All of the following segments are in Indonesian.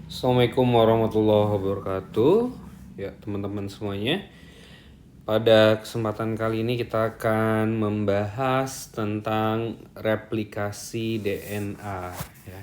Assalamualaikum warahmatullahi wabarakatuh. Ya, teman-teman semuanya. Pada kesempatan kali ini kita akan membahas tentang replikasi DNA ya.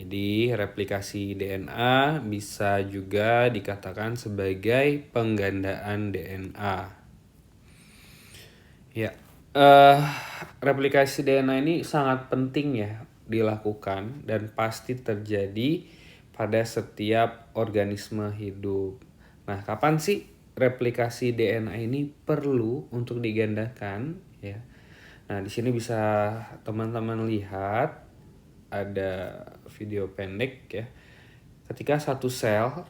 Jadi, replikasi DNA bisa juga dikatakan sebagai penggandaan DNA. Ya, eh replikasi DNA ini sangat penting ya dilakukan dan pasti terjadi pada setiap organisme hidup. Nah, kapan sih replikasi DNA ini perlu untuk digandakan ya? Nah, di sini bisa teman-teman lihat ada video pendek ya. Ketika satu sel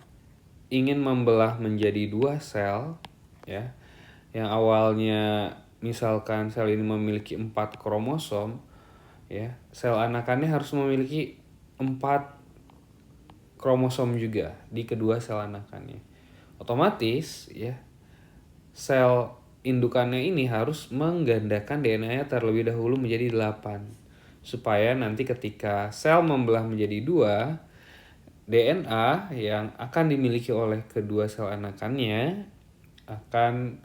ingin membelah menjadi dua sel ya, yang awalnya misalkan sel ini memiliki 4 kromosom ya, sel anakannya harus memiliki 4 kromosom juga di kedua sel anakannya. Otomatis ya, sel indukannya ini harus menggandakan DNA-nya terlebih dahulu menjadi 8 supaya nanti ketika sel membelah menjadi 2, DNA yang akan dimiliki oleh kedua sel anakannya akan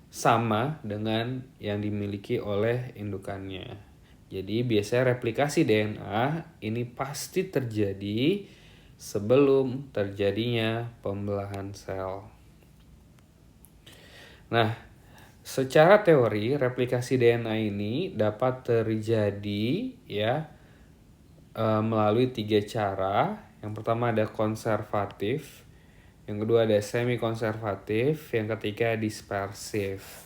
sama dengan yang dimiliki oleh indukannya. Jadi biasanya replikasi DNA ini pasti terjadi sebelum terjadinya pembelahan sel. Nah, secara teori replikasi DNA ini dapat terjadi ya melalui 3 cara. Yang pertama ada konservatif, yang kedua ada semi konservatif, yang ketiga dispersif.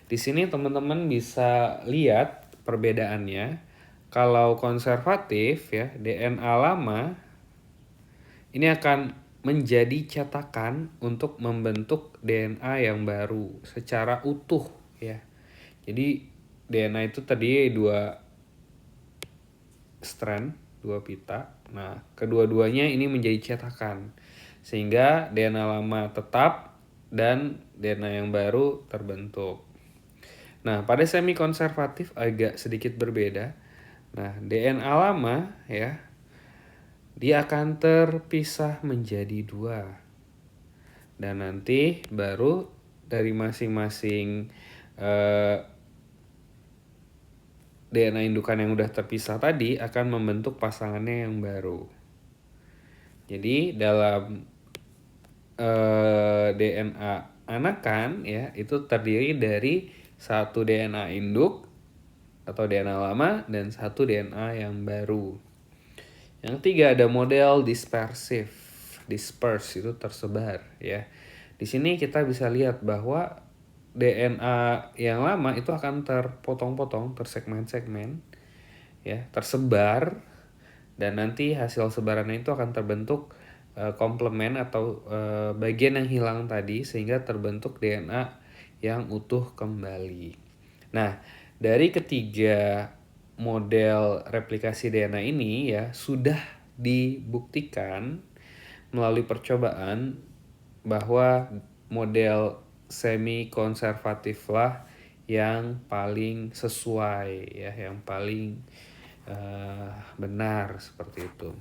Di sini teman-teman bisa lihat perbedaannya. Kalau konservatif ya, DNA lama ini akan menjadi cetakan untuk membentuk DNA yang baru secara utuh ya. Jadi DNA itu tadi dua strand, dua pita. Nah, kedua-duanya ini menjadi cetakan sehingga DNA lama tetap dan DNA yang baru terbentuk. Nah, pada semi konservatif agak sedikit berbeda. Nah, DNA lama ya, dia akan terpisah menjadi 2. Dan nanti baru dari masing-masing DNA indukan yang udah terpisah tadi akan membentuk pasangannya yang baru. Jadi dalam DNA anakan ya itu terdiri dari satu DNA induk atau DNA lama dan satu DNA yang baru. Yang ketiga ada model dispersif. Disperse itu tersebar ya. Di sini kita bisa lihat bahwa DNA yang lama itu akan terpotong-potong, tersegmen-segmen ya, tersebar dan nanti hasil sebarannya itu akan terbentuk komplement atau bagian yang hilang tadi sehingga terbentuk DNA yang utuh kembali. Nah, dari ketiga model replikasi DNA ini ya sudah dibuktikan melalui percobaan bahwa model semi konservatif lah yang paling sesuai ya, yang paling benar seperti itu.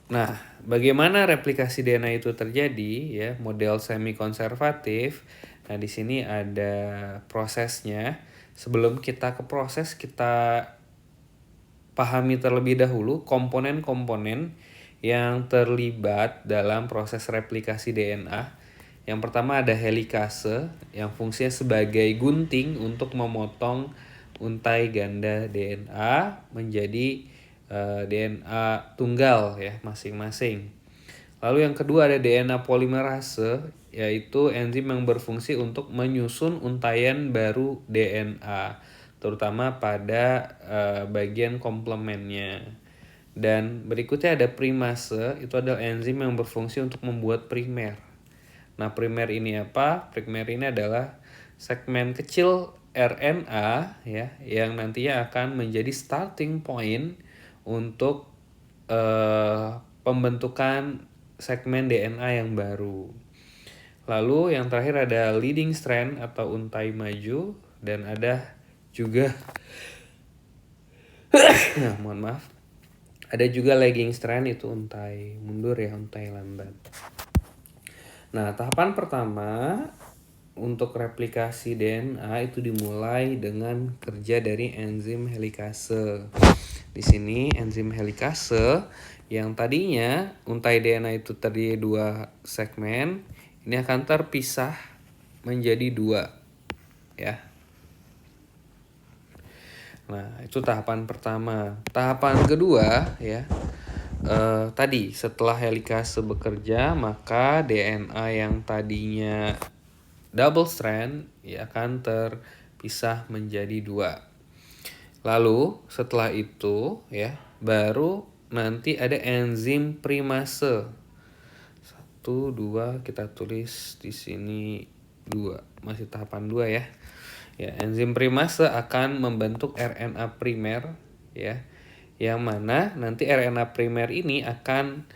Nah, bagaimana replikasi DNA itu terjadi ya, model semi konservatif. Nah, di sini ada prosesnya. Sebelum kita ke proses, kita pahami terlebih dahulu komponen-komponen yang terlibat dalam proses replikasi DNA. Yang pertama ada helikase yang fungsinya sebagai gunting untuk memotong untai ganda DNA menjadi DNA tunggal ya masing-masing. Lalu yang kedua ada DNA polimerase, yaitu enzim yang berfungsi untuk menyusun untaian baru DNA, terutama pada bagian komplemennya. Dan berikutnya ada primase, itu adalah enzim yang berfungsi untuk membuat primer. Nah, primer ini apa? Primer ini adalah segmen kecil RNA ya, yang nantinya akan menjadi starting point untuk pembentukan segmen DNA yang baru. Lalu yang terakhir ada leading strand atau untai maju dan ada juga mohon maaf, Ada juga lagging strand, itu untai mundur ya, untai lambat. Nah, tahapan pertama untuk replikasi DNA itu dimulai dengan kerja dari enzim helikase. Di sini enzim helikase yang tadinya untai DNA itu terdiri 2 segmen, ini akan terpisah menjadi 2 ya. Nah, itu tahapan pertama. Tahapan kedua ya, tadi setelah helikase bekerja, maka DNA yang tadinya double strand ya akan terpisah menjadi 2. Lalu setelah itu ya baru nanti ada enzim primase. 1, 2, kita tulis di sini 2. Masih tahapan 2 ya. Ya, enzim primase akan membentuk RNA primer ya. Yang mana nanti RNA primer ini akan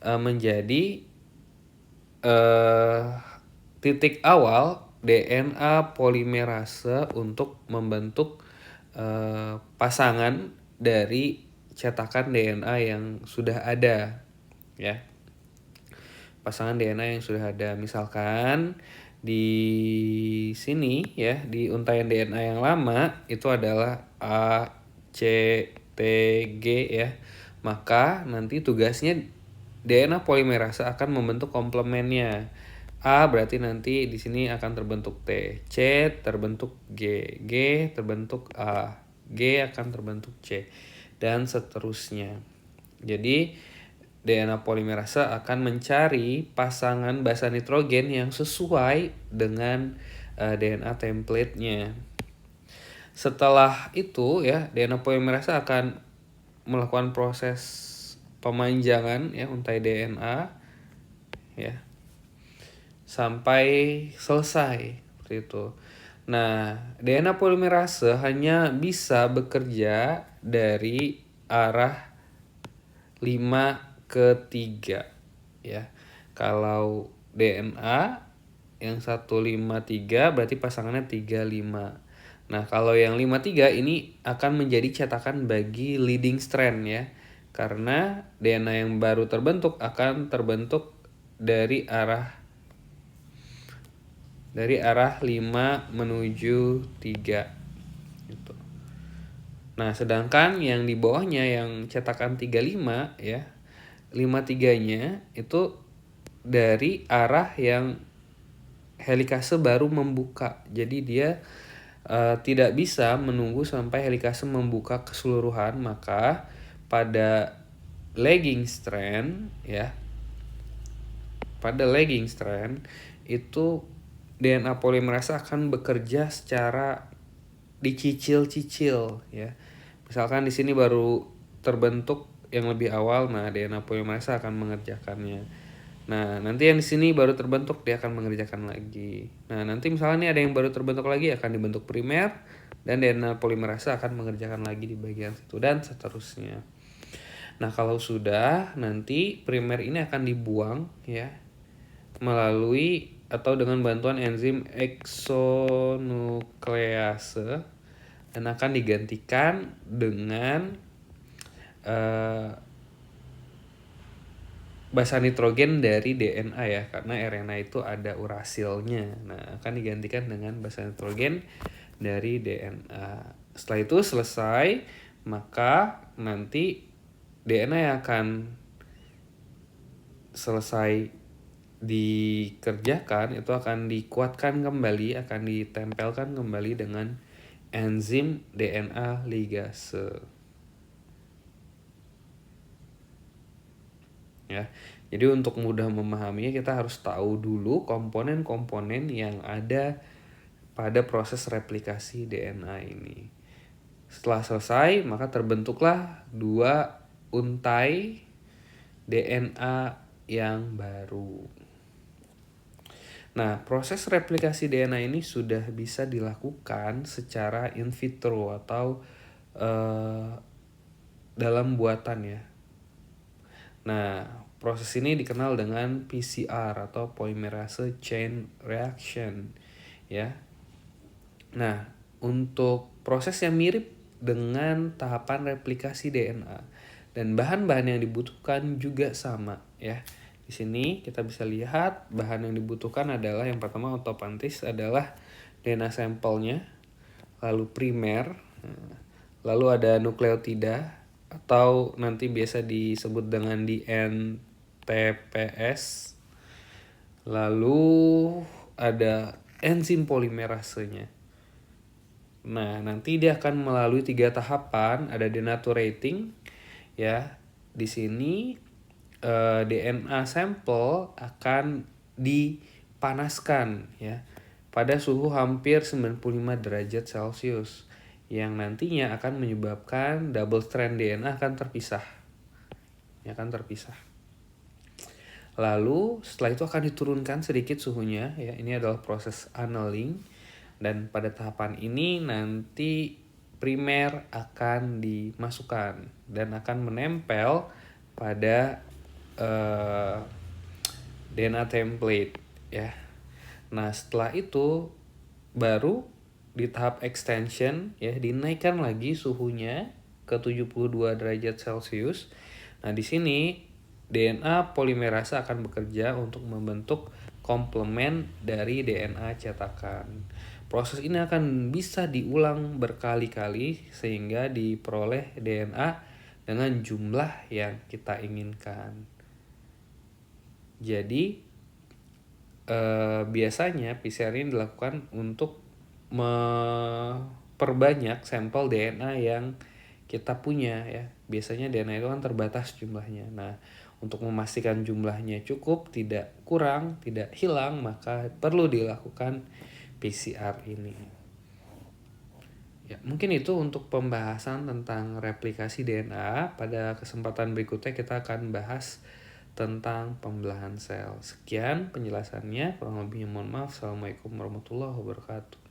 menjadi titik awal DNA polimerase untuk membentuk pasangan dari cetakan DNA yang sudah ada ya. Pasangan DNA yang sudah ada, misalkan di sini ya, di untaian DNA yang lama itu adalah A, C, T, G ya. Maka nanti tugasnya DNA polimerase akan membentuk komplemennya. A berarti nanti di sini akan terbentuk T, C terbentuk G, G terbentuk A, G akan terbentuk C, dan seterusnya. Jadi DNA polimerase akan mencari pasangan basa nitrogen yang sesuai dengan DNA template-nya. Setelah itu ya, DNA polimerase akan melakukan proses pemanjangan ya untai DNA ya sampai selesai seperti itu. Nah, DNA polimerase hanya bisa bekerja dari arah 5 ke 3 ya. Kalau DNA yang 153 berarti pasangannya 35. Nah, kalau yang 53 ini akan menjadi cetakan bagi leading strand ya. Karena DNA yang baru terbentuk akan terbentuk dari arah 5 menuju 3 gitu. Nah, sedangkan yang di bawahnya yang cetakan 35 ya, 53-nya itu dari arah yang helikase baru membuka. Jadi dia tidak bisa menunggu sampai helikase membuka keseluruhan, maka pada lagging strand ya, pada lagging strand itu DNA polimerase akan bekerja secara dicicil-cicil ya. Misalkan di sini baru terbentuk yang lebih awal, nah DNA polimerase akan mengerjakannya. Nah, nanti yang di sini baru terbentuk dia akan mengerjakan lagi. Nah, nanti misalnya nih ada yang baru terbentuk lagi akan dibentuk primer dan DNA polimerase akan mengerjakan lagi di bagian situ dan seterusnya. Nah, kalau sudah nanti primer ini akan dibuang ya melalui atau dengan bantuan enzim eksonuclease dan akan digantikan dengan basa nitrogen dari DNA ya, karena RNA itu ada urasilnya. Nah, akan digantikan dengan basa nitrogen dari DNA. Setelah itu selesai, maka nanti DNA yang akan selesai dikerjakan itu akan dikuatkan kembali, akan ditempelkan kembali dengan enzim DNA ligase. Ya. Jadi untuk mudah memahaminya kita harus tahu dulu komponen-komponen yang ada pada proses replikasi DNA ini. Setelah selesai, maka terbentuklah 2 untai DNA yang baru. Nah, proses replikasi DNA ini sudah bisa dilakukan secara in vitro atau dalam buatan ya. Nah, proses ini dikenal dengan PCR atau polymerase chain reaction ya. Nah, untuk proses yang mirip dengan tahapan replikasi DNA, Dan bahan-bahan yang dibutuhkan juga sama ya. Di sini kita bisa lihat bahan yang dibutuhkan adalah yang pertama ortopantis adalah DNA sampelnya, lalu primer, lalu ada nukleotida atau nanti biasa disebut dengan DNTPS, lalu ada enzim polimerasenya. Nah, nanti dia akan melalui 3 tahapan, ada denaturating ya. Di sini DNA sampel akan dipanaskan ya pada suhu hampir 95 derajat Celcius yang nantinya akan menyebabkan double strand DNA akan terpisah. Ya, akan terpisah. Lalu setelah itu akan diturunkan sedikit suhunya ya. Ini adalah proses annealing dan pada tahapan ini nanti primer akan dimasukkan dan akan menempel pada DNA template ya. Nah, setelah itu baru di tahap extension ya dinaikkan lagi suhunya ke 72 derajat Celcius. Nah, di sini DNA polimerase akan bekerja untuk membentuk komplement dari DNA cetakan. Proses ini akan bisa diulang berkali-kali sehingga diperoleh DNA dengan jumlah yang kita inginkan. Jadi biasanya PCR ini dilakukan untuk memperbanyak sampel DNA yang kita punya ya. Biasanya DNA itu kan terbatas jumlahnya. Nah, untuk memastikan jumlahnya cukup, tidak kurang, tidak hilang, maka perlu dilakukan PCR ini. Ya, mungkin itu untuk pembahasan tentang replikasi DNA. Pada kesempatan berikutnya kita akan bahas tentang pembelahan sel. Sekian penjelasannya, kurang lebihnya mohon maaf. Assalamualaikum warahmatullahi wabarakatuh.